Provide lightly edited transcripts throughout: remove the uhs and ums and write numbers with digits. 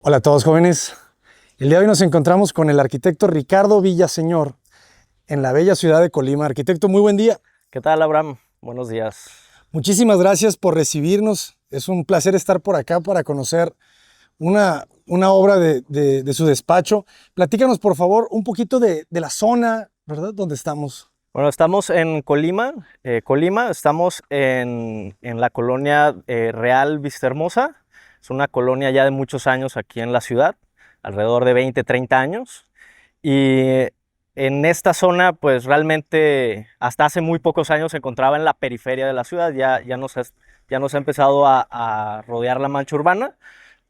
Hola a todos jóvenes. El día de hoy nos encontramos con el arquitecto Ricardo Villaseñor en la bella ciudad de Colima. Arquitecto, muy buen día. ¿Qué tal, Abraham? Buenos días. Muchísimas gracias por recibirnos. Es un placer estar por acá para conocer una obra de su despacho. Platícanos, por favor, un poquito de la zona, ¿verdad? Donde estamos. Bueno, estamos en Colima. Estamos en la colonia Real Vistahermosa. Es una colonia ya de muchos años aquí en la ciudad, alrededor de 20, 30 años. Y en esta zona, pues realmente hasta hace muy pocos años se encontraba en la periferia de la ciudad. Ya nos ha empezado a rodear la mancha urbana,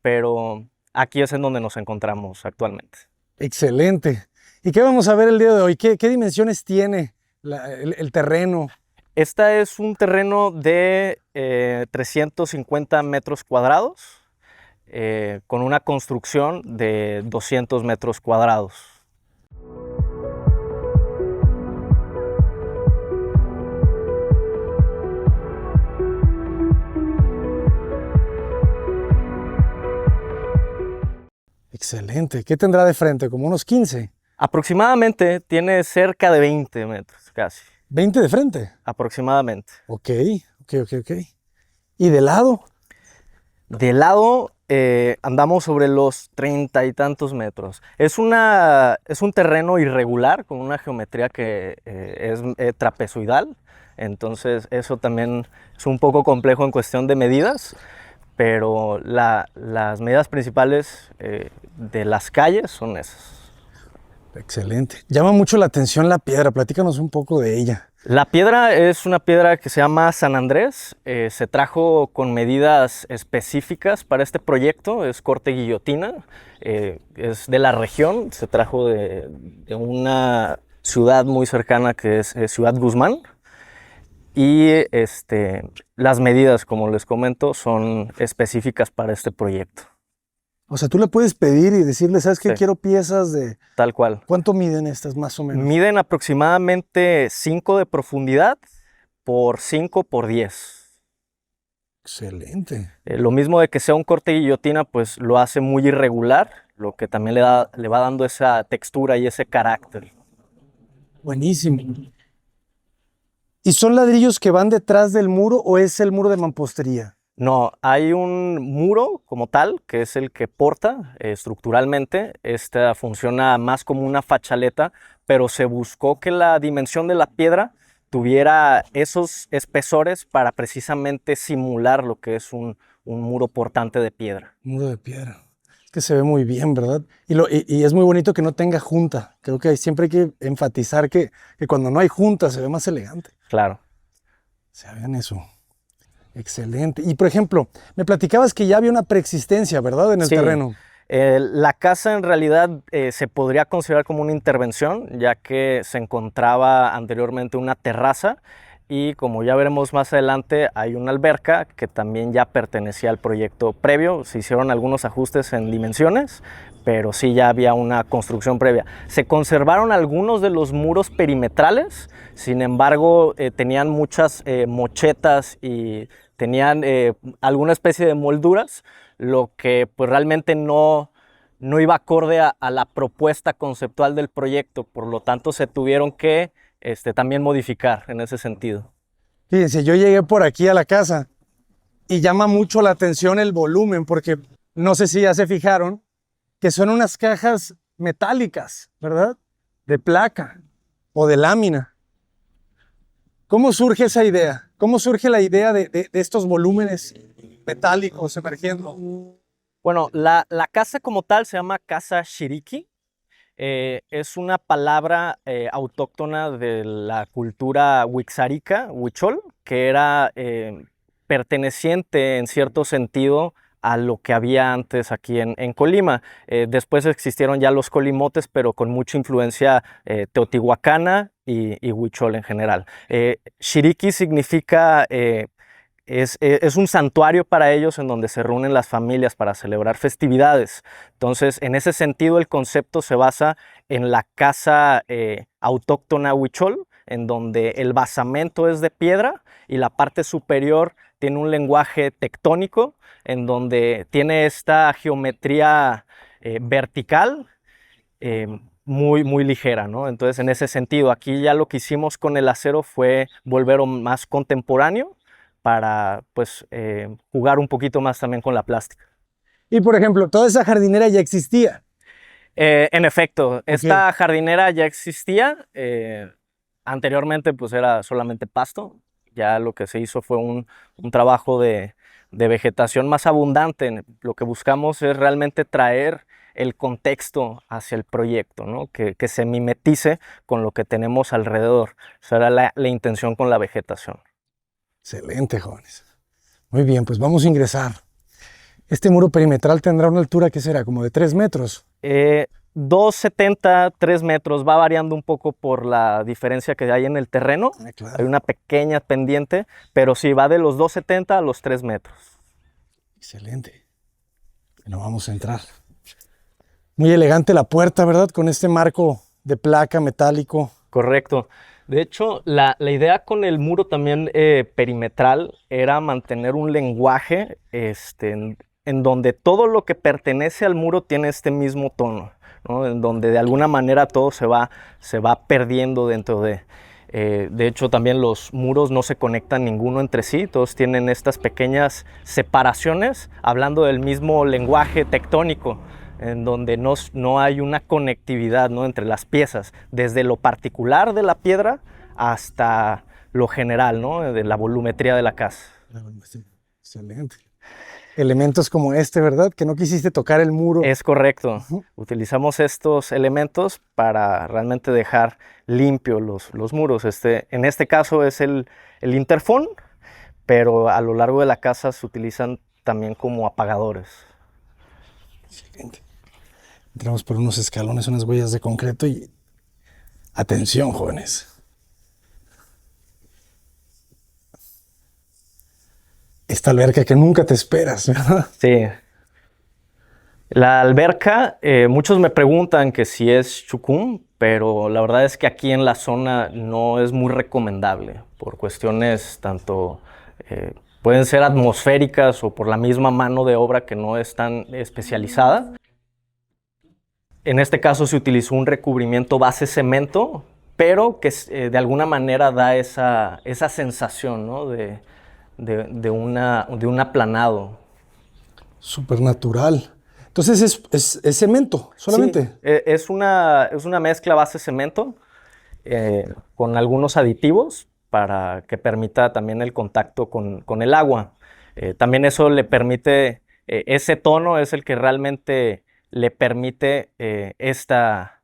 pero aquí es en donde nos encontramos actualmente. Excelente. ¿Y qué vamos a ver el día de hoy? ¿Qué dimensiones tiene el terreno? Esta es un terreno de 350 metros cuadrados con una construcción de 200 metros cuadrados. Excelente. ¿Qué tendrá de frente? ¿Como unos 15? Aproximadamente tiene cerca de 20 metros, casi. ¿20 de frente? Aproximadamente. Ok. ¿Y de lado? De lado andamos sobre los 30 y tantos metros. Es un terreno irregular con una geometría que es trapezoidal. Entonces eso también es un poco complejo en cuestión de medidas, pero las medidas principales de las calles son esas. Excelente. Llama mucho la atención la piedra. Platícanos un poco de ella. La piedra es una piedra que se llama San Andrés. Se trajo con medidas específicas para este proyecto. Es corte guillotina. Es de la región. Se trajo de una ciudad muy cercana que es Ciudad Guzmán. Y las medidas, como les comento, son específicas para este proyecto. O sea, tú le puedes pedir y decirle, ¿sabes qué? Sí, Quiero piezas de... tal cual. ¿Cuánto miden estas más o menos? Miden aproximadamente 5 de profundidad por 5 por 10. Excelente. Lo mismo de que sea un corte guillotina, pues lo hace muy irregular, lo que también le va dando esa textura y ese carácter. Buenísimo. ¿Y son ladrillos que van detrás del muro o es el muro de mampostería? No, hay un muro como tal, que es el que porta estructuralmente. Esta funciona más como una fachaleta, pero se buscó que la dimensión de la piedra tuviera esos espesores para precisamente simular lo que es un muro portante de piedra. Muro de piedra. Es que se ve muy bien, ¿verdad? Y es muy bonito que no tenga junta. Creo que siempre hay que enfatizar que cuando no hay junta se ve más elegante. Claro. Se vean eso. Excelente. Y por ejemplo, me platicabas que ya había una preexistencia, ¿verdad? En el Sí, terreno. la casa en realidad se podría considerar como una intervención, ya que se encontraba anteriormente una terraza y como ya veremos más adelante hay una alberca que también ya pertenecía al proyecto previo. Se hicieron algunos ajustes en dimensiones, pero sí ya había una construcción previa. Se conservaron algunos de los muros perimetrales, sin embargo tenían muchas mochetas y tenían alguna especie de molduras, lo que pues realmente no iba acorde a la propuesta conceptual del proyecto, por lo tanto se tuvieron que también modificar en ese sentido. Fíjense, yo llegué por aquí a la casa y llama mucho la atención el volumen, porque no sé si ya se fijaron que son unas cajas metálicas, ¿verdad? De placa o de lámina. ¿Cómo surge esa idea? ¿Cómo surge la idea de estos volúmenes metálicos emergiendo? Bueno, la casa como tal se llama casa Shiriki. Es una palabra autóctona de la cultura wixárika, huichol, que era perteneciente en cierto sentido a lo que había antes aquí en Colima. Después existieron ya los colimotes, pero con mucha influencia teotihuacana y huichol en general. Shiriki significa es un santuario para ellos en donde se reúnen las familias para celebrar festividades. Entonces, en ese sentido, el concepto se basa en la casa autóctona huichol, en donde el basamento es de piedra y la parte superior tiene un lenguaje tectónico en donde tiene esta geometría vertical muy ligera, ¿no? Entonces, en ese sentido, aquí ya lo que hicimos con el acero fue volverlo más contemporáneo para, pues, jugar un poquito más también con la plástica. Y por ejemplo, toda esa jardinera ya existía. En efecto, esta jardinera ya existía. Anteriormente, pues, era solamente pasto. Ya lo que se hizo fue un trabajo de vegetación más abundante. Lo que buscamos es realmente traer el contexto hacia el proyecto, ¿no? Que se mimetice con lo que tenemos alrededor. Esa era la intención con la vegetación. Excelente, jóvenes. Muy bien, pues vamos a ingresar. Este muro perimetral tendrá una altura, ¿qué será? Como de 3 metros. 2,70, 3 metros, va variando un poco por la diferencia que hay en el terreno. Claro. Hay una pequeña pendiente, pero sí, va de los 2,70 a los 3 metros. Excelente. Bueno, vamos a entrar. Muy elegante la puerta, ¿verdad? Con este marco de placa metálico. Correcto. De hecho, la idea con el muro también perimetral era mantener un lenguaje en donde todo lo que pertenece al muro tiene este mismo tono, ¿no? En donde de alguna manera todo se va perdiendo dentro de... De hecho, también los muros no se conectan ninguno entre sí, todos tienen estas pequeñas separaciones, hablando del mismo lenguaje tectónico, en donde no hay una conectividad, ¿no?, entre las piezas, desde lo particular de la piedra hasta lo general, ¿no?, de la volumetría de la casa. Excelente. Elementos como este, ¿verdad? Que no quisiste tocar el muro. Es correcto. Utilizamos estos elementos para realmente dejar limpios los muros. En este caso es el interfón, pero a lo largo de la casa se utilizan también como apagadores. Excelente. Entramos por unos escalones, unas huellas de concreto y... Atención, jóvenes. Esta alberca que nunca te esperas, ¿verdad? Sí. La alberca, muchos me preguntan que si es chucum, pero la verdad es que aquí en la zona no es muy recomendable por cuestiones tanto... pueden ser atmosféricas o por la misma mano de obra que no es tan especializada. En este caso se utilizó un recubrimiento base cemento, pero que de alguna manera da esa sensación, ¿no?, de un aplanado. Súper natural. Entonces es cemento solamente. Sí, es una mezcla base cemento con algunos aditivos para que permita también el contacto con el agua. También eso le permite, ese tono es el que realmente le permite esta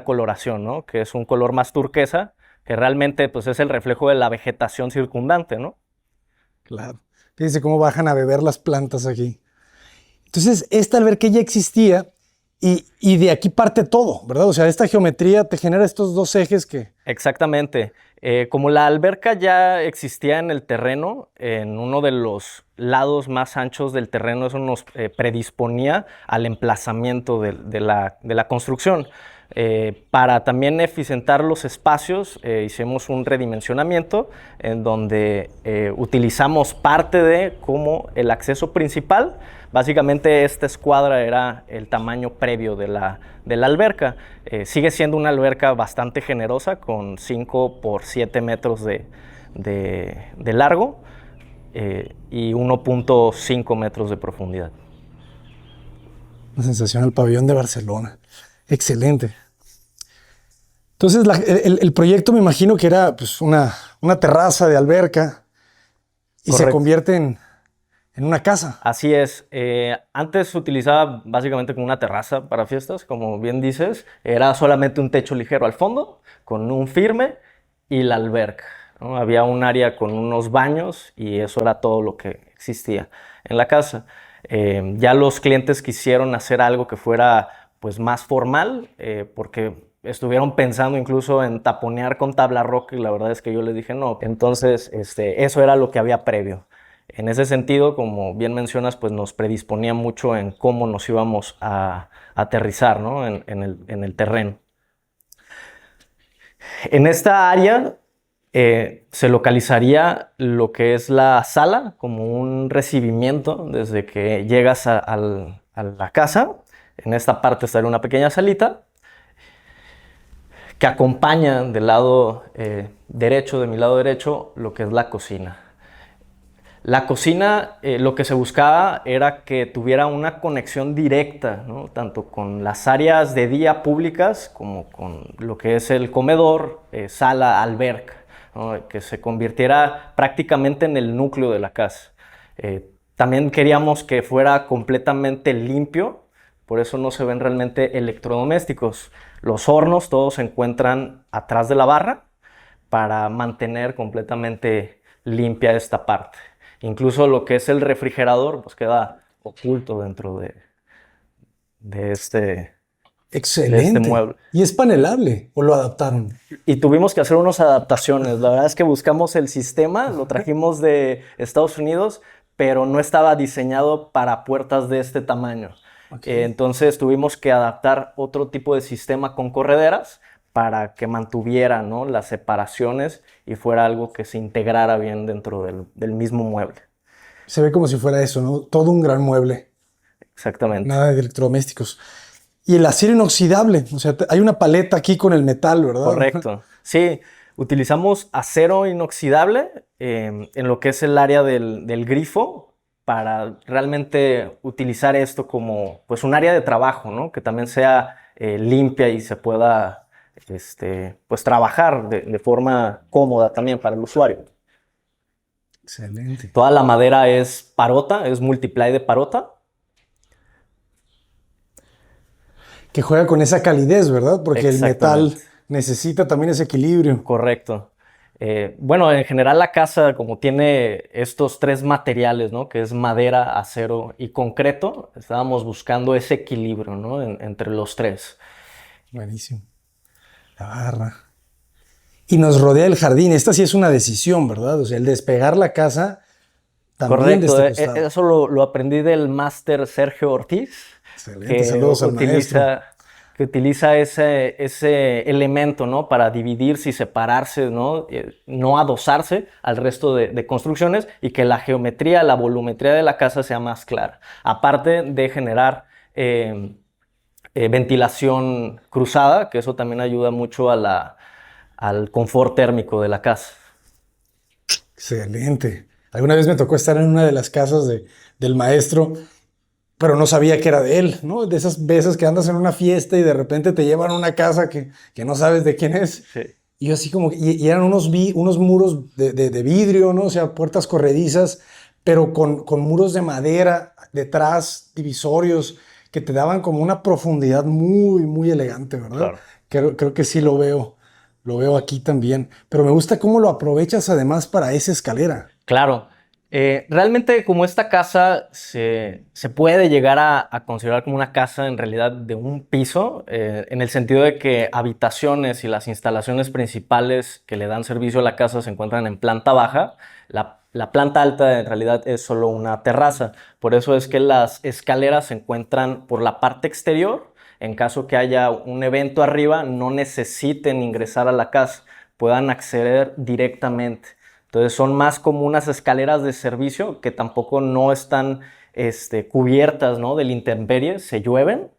coloración, ¿no?, que es un color más turquesa, que realmente, pues, es el reflejo de la vegetación circundante, ¿no? Claro. Fíjense cómo bajan a beber las plantas aquí. Entonces, esta alberca ya existía y de aquí parte todo, ¿verdad? O sea, esta geometría te genera estos dos ejes que... Exactamente. Como la alberca ya existía en el terreno, en uno de los lados más anchos del terreno, eso nos predisponía al emplazamiento de la construcción. Para también eficientar los espacios, hicimos un redimensionamiento en donde utilizamos parte de como el acceso principal. Básicamente esta escuadra era el tamaño previo de la alberca. Sigue siendo una alberca bastante generosa con 5 por 7 metros de largo y 1.5 metros de profundidad. Una sensación al pabellón de Barcelona. Excelente. Entonces el proyecto me imagino que era, pues, una terraza de alberca y Correcto. se convierte en una casa. Así es. Antes se utilizaba básicamente como una terraza para fiestas, como bien dices. Era solamente un techo ligero al fondo, con un firme y la alberca, ¿no? Había un área con unos baños y eso era todo lo que existía en la casa. Ya los clientes quisieron hacer algo que fuera, pues, más formal, porque estuvieron pensando incluso en taponear con tabla roca y la verdad es que yo les dije no. Entonces, eso era lo que había previo. En ese sentido, como bien mencionas, pues nos predisponía mucho en cómo nos íbamos a aterrizar, ¿no?, en el terreno. En esta área Se localizaría lo que es la sala como un recibimiento desde que llegas a la casa. En esta parte estaría una pequeña salita que acompaña del lado derecho, de mi lado derecho, lo que es la cocina. La cocina, lo que se buscaba era que tuviera una conexión directa, ¿no? Tanto con las áreas de día públicas como con lo que es el comedor, sala, alberca, ¿no? Que se convirtiera prácticamente en el núcleo de la casa. También queríamos que fuera completamente limpio, por eso no se ven realmente electrodomésticos. Los hornos todos se encuentran atrás de la barra para mantener completamente limpia esta parte. Incluso lo que es el refrigerador pues queda oculto dentro de este Excelente. mueble. ¿Y es panelable o lo adaptaron? Y tuvimos que hacer unas adaptaciones. La verdad es que buscamos el sistema, lo trajimos de Estados Unidos, pero no estaba diseñado para puertas de este tamaño. Okay. Entonces tuvimos que adaptar otro tipo de sistema con correderas para que mantuviera, ¿no?, las separaciones y fuera algo que se integrara bien dentro del mismo mueble. Se ve como si fuera eso, ¿no? Todo un gran mueble. Exactamente. Nada de electrodomésticos. Y el acero inoxidable, o sea, hay una paleta aquí con el metal, ¿verdad? Correcto. Sí, utilizamos acero inoxidable en lo que es el área del grifo para realmente utilizar esto como pues un área de trabajo, ¿no? Que también sea limpia y se pueda pues trabajar de forma cómoda también para el usuario. Excelente. Toda la madera es parota, es multiply de parota. Que juega con esa calidez, ¿verdad? Porque el metal necesita también ese equilibrio. Correcto. Bueno, en general la casa, como tiene estos tres materiales, ¿no?, que es madera, acero y concreto, estábamos buscando ese equilibrio, ¿no?, entre los tres. Buenísimo. La barra. Y nos rodea el jardín. Esta sí es una decisión, ¿verdad? O sea, el despegar la casa también Correcto. de este costado. Eso lo aprendí del máster Sergio Ortiz. Excelente. Saludos al maestro. Que utiliza ese elemento, ¿no?, para dividirse y separarse, ¿no?, no adosarse al resto de construcciones y que la geometría, la volumetría de la casa sea más clara. Aparte de generar ventilación cruzada, que eso también ayuda mucho al confort térmico de la casa. Excelente. Alguna vez me tocó estar en una de las casas del maestro, pero no sabía que era de él, ¿no? De esas veces que andas en una fiesta y de repente te llevan a una casa que no sabes de quién es. Sí. Y yo así como, y eran unos muros de vidrio, ¿no? O sea, puertas corredizas, pero con muros de madera detrás, divisorios, que te daban como una profundidad muy, muy elegante, ¿verdad? Claro. Creo que sí lo veo aquí también. Pero me gusta cómo lo aprovechas además para esa escalera. Claro. Realmente como esta casa se puede llegar a considerar como una casa en realidad de un piso, en el sentido de que habitaciones y las instalaciones principales que le dan servicio a la casa se encuentran en planta baja. La planta alta en realidad es solo una terraza, por eso es que las escaleras se encuentran por la parte exterior. En caso que haya un evento arriba, no necesiten ingresar a la casa, puedan acceder directamente. Entonces son más como unas escaleras de servicio que tampoco no están cubiertas, ¿no?, de la intemperie, se llueven,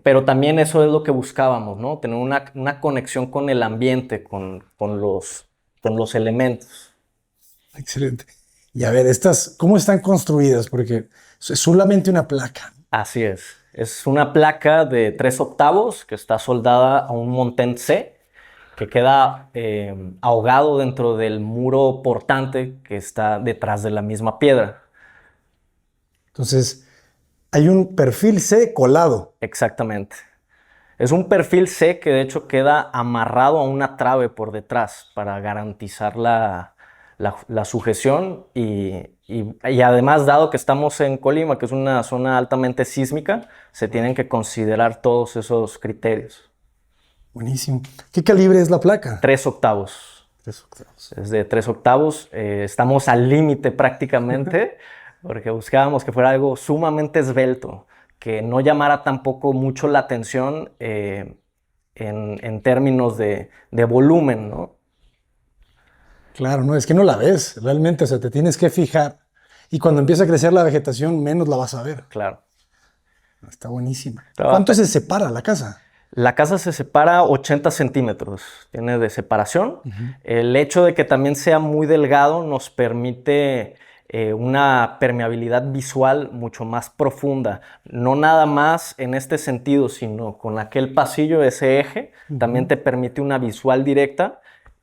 pero también eso es lo que buscábamos, ¿no?, tener una conexión con el ambiente, con los elementos. Excelente. Y a ver, ¿cómo están construidas? Porque es solamente una placa. Así es una placa de 3/8 que está soldada a un montén C, que queda ahogado dentro del muro portante que está detrás de la misma piedra. Entonces, hay un perfil C colado. Exactamente. Es un perfil C que de hecho queda amarrado a una trave por detrás para garantizar la sujeción y además, dado que estamos en Colima, que es una zona altamente sísmica, se tienen que considerar todos esos criterios. Buenísimo. ¿Qué calibre es la placa? 3/8. 3/8. Es de 3/8. Estamos al límite prácticamente porque buscábamos que fuera algo sumamente esbelto, que no llamara tampoco mucho la atención en términos de volumen, ¿no? Claro, no, es que no la ves realmente, o sea, te tienes que fijar. Y cuando empieza a crecer la vegetación, menos la vas a ver. Claro. Está buenísima. Pero ¿Cuánto se separa la casa? la casa se separa 80 centímetros, tiene de separación. El hecho de que también sea muy delgado nos permite una permeabilidad visual mucho más profunda. No nada más en este sentido, sino con aquel pasillo, ese eje, también te permite una visual directa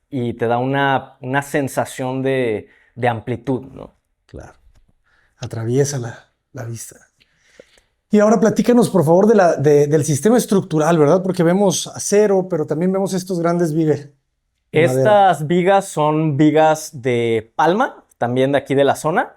y te da una sensación de amplitud, ¿no? Claro. Atraviesa la vista. Y ahora platícanos, por favor, del sistema estructural, ¿verdad? Porque vemos acero, pero también vemos estos grandes vigas de madera. Estas vigas son vigas de palma, también de aquí de la zona.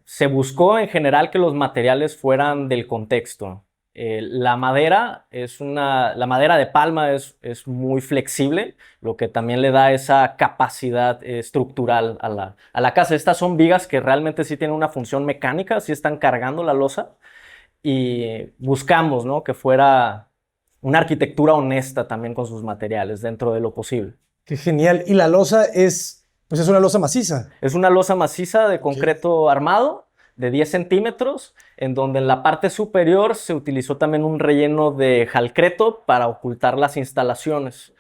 Se buscó en general que los materiales fueran del contexto. La madera de palma es muy flexible, lo que también le da esa capacidad estructural a la casa. Estas son vigas que realmente sí tienen una función mecánica, sí están cargando la losa. Y buscamos, ¿no?, que fuera una arquitectura honesta también con sus materiales dentro de lo posible. Qué genial. Y la losa pues es una losa maciza. Es una losa maciza de concreto armado de 10 centímetros, en donde en la parte superior se utilizó también un relleno de jalcreto para ocultar las instalaciones.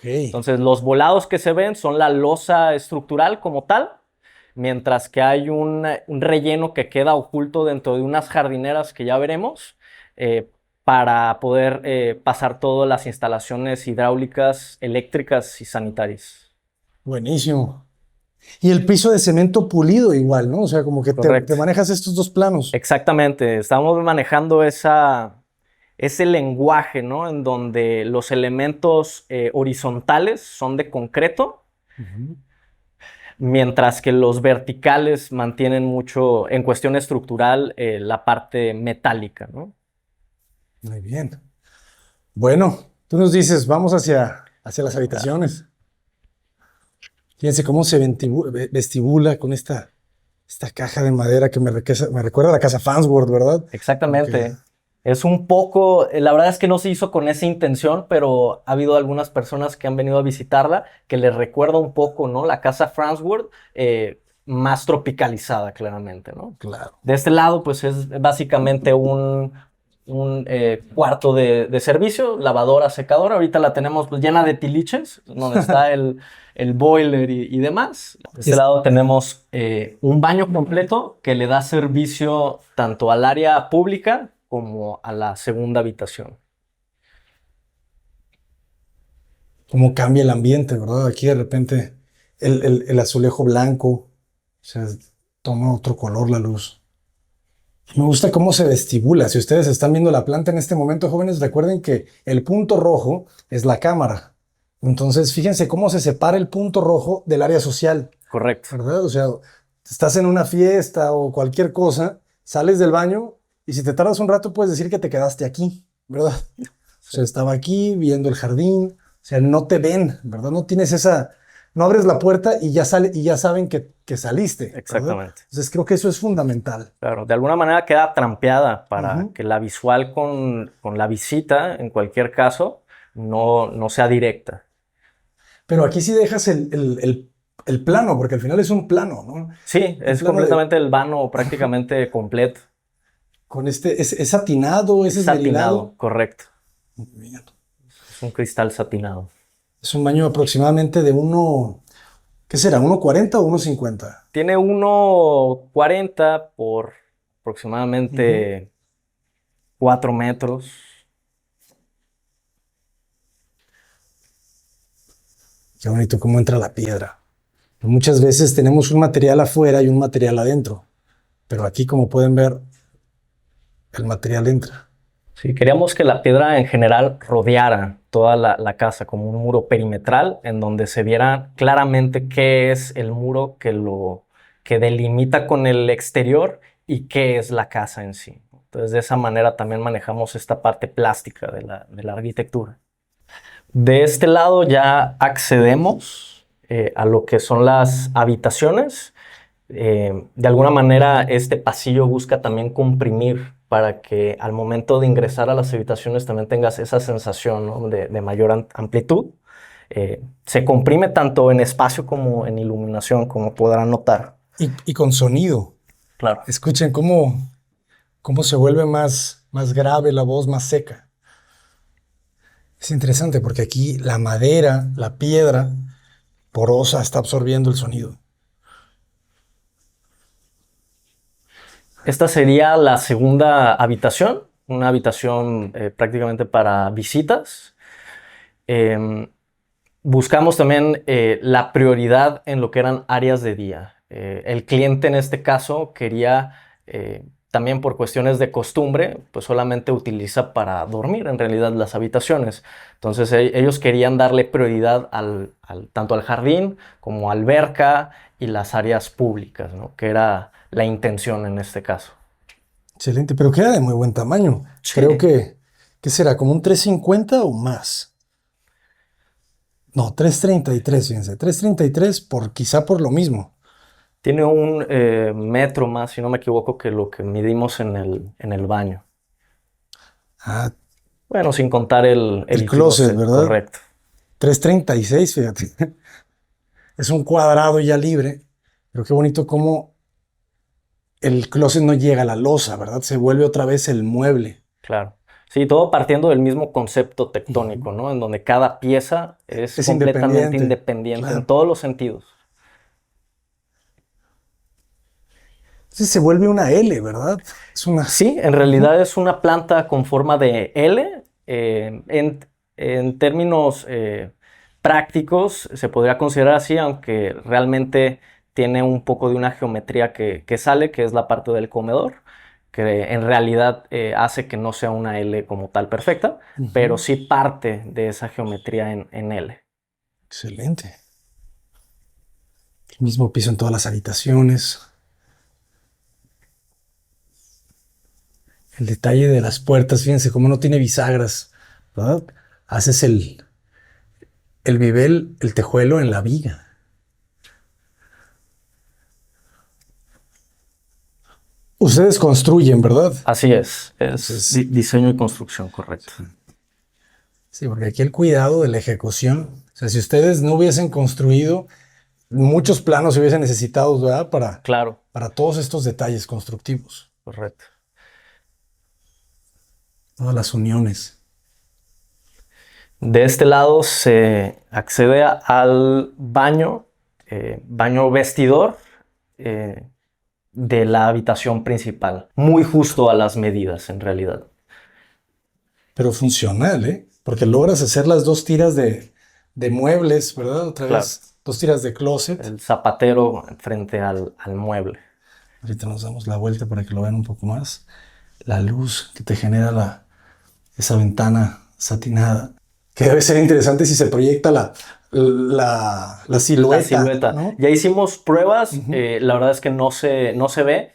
Entonces los volados que se ven son la losa estructural como tal, mientras que hay un relleno que queda oculto dentro de unas jardineras que ya veremos, para poder pasar todas las instalaciones hidráulicas, eléctricas y sanitarias. Buenísimo. Y el piso de cemento pulido igual, ¿no? O sea, como que te manejas estos dos planos. Exactamente, estamos manejando ese lenguaje, ¿no?, en donde los elementos horizontales son de concreto, mientras que los verticales mantienen mucho, en cuestión estructural, la parte metálica, ¿no? Muy bien. Bueno, tú nos dices, vamos hacia las habitaciones. Fíjense cómo se vestibula con esta caja de madera que me recuerda a la casa Farnsworth, ¿verdad? Exactamente. Porque es un poco, la verdad es que no se hizo con esa intención, pero ha habido algunas personas que han venido a visitarla que les recuerda un poco, ¿no?, la casa Farnsworth, más tropicalizada, claramente, ¿no? Claro. De este lado, pues es básicamente un cuarto de servicio, lavadora, secadora. Ahorita la tenemos pues llena de tiliches, donde está el boiler y demás. De este lado tenemos un baño completo que le da servicio tanto al área pública como a la segunda habitación. Cómo cambia el ambiente, ¿verdad? Aquí de repente el azulejo blanco, o sea, toma otro color la luz. Me gusta cómo se vestibula. Si ustedes están viendo la planta en este momento, jóvenes, recuerden que el punto rojo es la cámara. Entonces, fíjense cómo se separa el punto rojo del área social. Correcto. ¿Verdad? O sea, estás en una fiesta o cualquier cosa, sales del baño y si te tardas un rato puedes decir que te quedaste aquí, ¿verdad? Sí. O sea, estaba aquí viendo el jardín. O sea, no te ven, ¿verdad? No tienes no abres la puerta y ya saben que saliste, ¿verdad? Exactamente. Entonces creo que eso es fundamental. Claro, de alguna manera queda trampeada para que la visual con la visita, en cualquier caso, no sea directa. Pero aquí sí dejas el plano, porque al final es un plano, ¿no? Sí, es completamente el vano prácticamente completo. Con es satinado, es satinado, correcto. Muy bien. Es un cristal satinado. Es un baño aproximadamente de ¿qué será? ¿1.40 o 1.50? Tiene 1.40 por aproximadamente 4 metros. Qué bonito cómo entra la piedra. Muchas veces tenemos un material afuera y un material adentro, pero aquí, como pueden ver, el material entra. Sí, queríamos que la piedra en general rodeara toda la casa como un muro perimetral en donde se viera claramente qué es el muro que delimita con el exterior y qué es la casa en sí. Entonces, de esa manera también manejamos esta parte plástica de la arquitectura. De este lado ya accedemos a lo que son las habitaciones. De alguna manera este pasillo busca también comprimir para que al momento de ingresar a las habitaciones también tengas esa sensación, ¿no?, de mayor amplitud. Se comprime tanto en espacio como en iluminación, como podrán notar. Y con sonido. Claro. Escuchen cómo se vuelve más grave la voz, más seca. Es interesante porque aquí la madera, la piedra porosa está absorbiendo el sonido. Esta sería la segunda habitación, una habitación prácticamente para visitas. Buscamos también la prioridad en lo que eran áreas de día. El cliente en este caso quería, también por cuestiones de costumbre, pues solamente utiliza para dormir en realidad las habitaciones. Entonces ellos querían darle prioridad tanto al jardín como alberca y las áreas públicas, ¿no? Que era la intención en este caso. Excelente, pero queda de muy buen tamaño. Sí. Creo que, ¿qué será? ¿Como un 350 o más? No, 333, fíjense. 333 quizá por lo mismo. Tiene un metro más, si no me equivoco, que lo que midimos en el baño. Ah, Bueno, sin contar el closet, ¿verdad? Correcto. 336, fíjate. Es un cuadrado ya libre. Pero qué bonito cómo el closet no llega a la losa, ¿verdad? Se vuelve otra vez el mueble. Claro. Sí, todo partiendo del mismo concepto tectónico, ¿no? En donde cada pieza es completamente independiente claro. en todos los sentidos. Entonces se vuelve una L, ¿verdad? Sí, en realidad es una planta con forma de L. En términos prácticos se podría considerar así, aunque realmente tiene un poco de una geometría que sale, que es la parte del comedor, que en realidad hace que no sea una L como tal perfecta, pero sí parte de esa geometría en L. Excelente. El mismo piso en todas las habitaciones. El detalle de las puertas, fíjense cómo no tiene bisagras, ¿verdad? Haces el nivel, el tejuelo en la viga. Ustedes construyen, ¿verdad? Así es diseño y construcción, correcto. Sí, porque aquí el cuidado de la ejecución, o sea, si ustedes no hubiesen construido, muchos planos se hubiesen necesitado, ¿verdad? Claro. Para todos estos detalles constructivos. Correcto. Todas las uniones. De este lado se accede al baño, baño vestidor de la habitación principal, muy justo a las medidas en realidad. Pero funcional, ¿eh? Porque logras hacer las dos tiras de muebles, ¿verdad? Otra vez, 2 tiras de closet. El zapatero frente al mueble. Ahorita nos damos la vuelta para que lo vean un poco más. La luz que te genera esa ventana satinada. Que debe ser interesante si se proyecta la silueta. La silueta. ¿No? Ya hicimos pruebas, la verdad es que no se ve.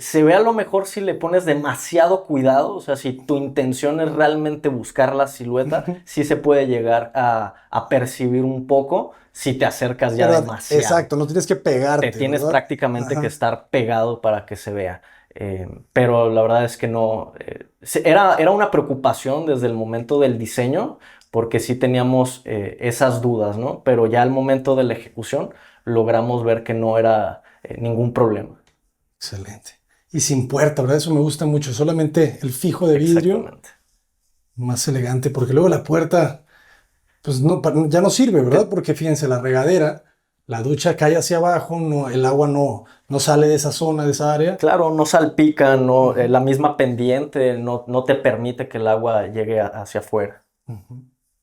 Se ve a lo mejor si le pones demasiado cuidado, o sea, si tu intención es realmente buscar la silueta, sí se puede llegar a percibir un poco si te acercas ya demasiado. Exacto, no tienes que pegarte. Te tienes ¿verdad? prácticamente que estar pegado para que se vea. Pero la verdad es que no. Era una preocupación desde el momento del diseño, porque sí teníamos esas dudas, ¿no? Pero ya al momento de la ejecución logramos ver que no era ningún problema. Excelente. Y sin puerta, ¿verdad? Eso me gusta mucho. Solamente el fijo de vidrio. Exactamente. Más elegante, porque luego la puerta, pues no, ya no sirve, ¿verdad? Porque fíjense, la regadera, la ducha cae hacia abajo, no, el agua no sale de esa zona, de esa área. Claro, no salpica, no, la misma pendiente no te permite que el agua llegue hacia afuera.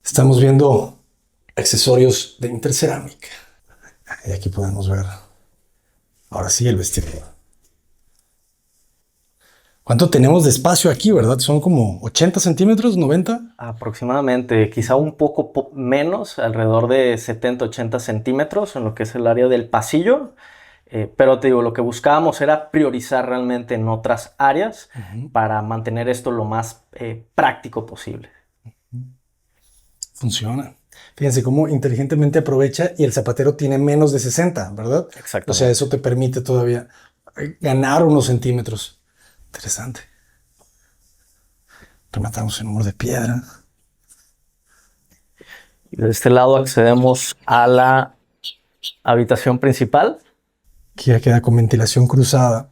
Estamos viendo accesorios de intercerámica. Y aquí podemos ver, ahora sí, el vestidor. ¿Cuánto tenemos de espacio aquí, verdad? Son como 80 centímetros, 90. Aproximadamente, quizá un poco menos, alrededor de 70-80 centímetros en lo que es el área del pasillo. Pero te digo, lo que buscábamos era priorizar realmente en otras áreas para mantener esto lo más práctico posible. Funciona. Fíjense cómo inteligentemente aprovecha y el zapatero tiene menos de 60, ¿verdad? Exactamente. O sea, eso te permite todavía ganar unos centímetros. Interesante. Rematamos en muro de piedra. De este lado accedemos a la habitación principal. Aquí ya queda con ventilación cruzada.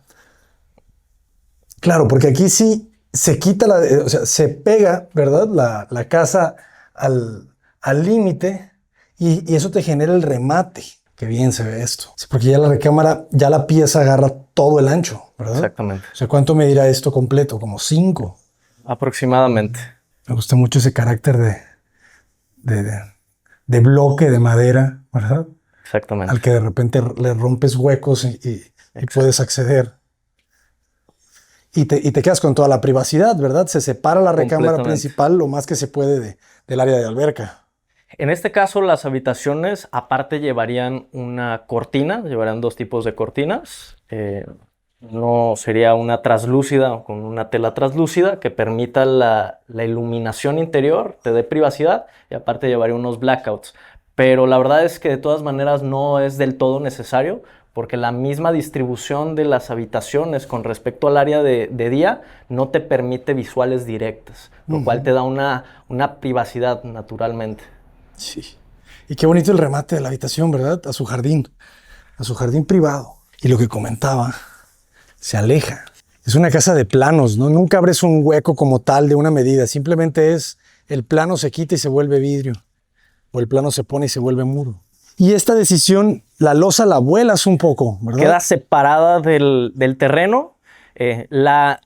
Claro, porque aquí sí se quita o sea, se pega, ¿verdad? La casa al límite y eso te genera el remate. Qué bien se ve esto. Sí, porque ya la recámara, ya la pieza agarra todo el ancho, ¿verdad? Exactamente. O sea, ¿cuánto medirá esto completo? Como 5. Aproximadamente. Me gusta mucho ese carácter de bloque de madera, ¿verdad? Exactamente. Al que de repente le rompes huecos y puedes acceder. Y te quedas con toda la privacidad, ¿verdad? Se separa la recámara principal lo más que se puede del área de alberca. En este caso, las habitaciones aparte llevarían una cortina, llevarían 2 tipos de cortinas. No sería una traslúcida o con una tela traslúcida que permita la iluminación interior, te dé privacidad y aparte llevaría unos blackouts. Pero la verdad es que de todas maneras no es del todo necesario porque la misma distribución de las habitaciones con respecto al área de día no te permite visuales directas, lo cual te da una privacidad naturalmente. Sí. Y qué bonito el remate de la habitación, ¿verdad? A su jardín privado. Y lo que comentaba, se aleja. Es una casa de planos, ¿no? Nunca abres un hueco como tal de una medida. Simplemente es el plano se quita y se vuelve vidrio. O el plano se pone y se vuelve muro. Y esta decisión, la losa la vuelas un poco, ¿verdad? Queda separada del terreno. La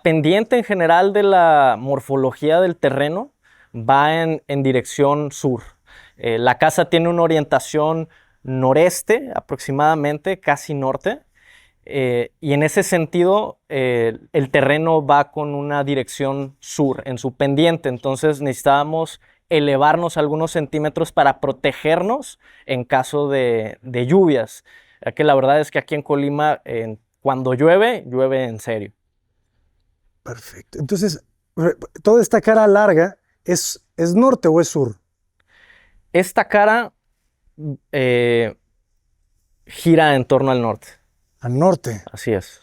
pendiente en general de la morfología del terreno va en dirección sur. La casa tiene una orientación noreste aproximadamente, casi norte. Y en ese sentido, el terreno va con una dirección sur en su pendiente. Entonces necesitábamos elevarnos algunos centímetros para protegernos en caso de lluvias. Ya que la verdad es que aquí en Colima, cuando llueve, llueve en serio. Perfecto. Entonces, toda esta cara larga ¿es norte o es sur? Esta cara gira en torno al norte. Al norte. Así es.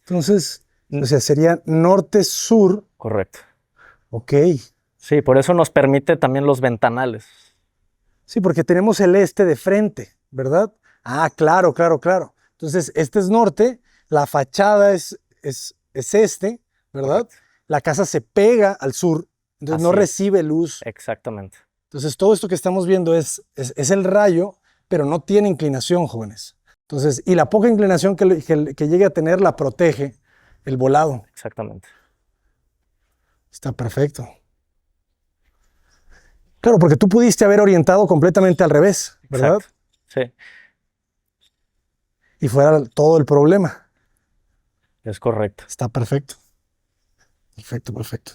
Entonces, o sea, sería norte-sur. Correcto. Ok. Sí, por eso nos permite también los ventanales. Sí, porque tenemos el este de frente, ¿verdad? Ah, claro, claro, claro. Entonces, este es norte, la fachada es este, ¿verdad? Correcto. La casa se pega al sur, entonces no recibe luz. Exactamente. Entonces, todo esto que estamos viendo es el rayo, pero no tiene inclinación, jóvenes. Entonces, y la poca inclinación que llegue a tener la protege el volado. Exactamente. Está perfecto. Claro, porque tú pudiste haber orientado completamente al revés, ¿verdad? Exacto. Sí. Y fuera todo el problema. Es correcto. Está perfecto. Perfecto, perfecto.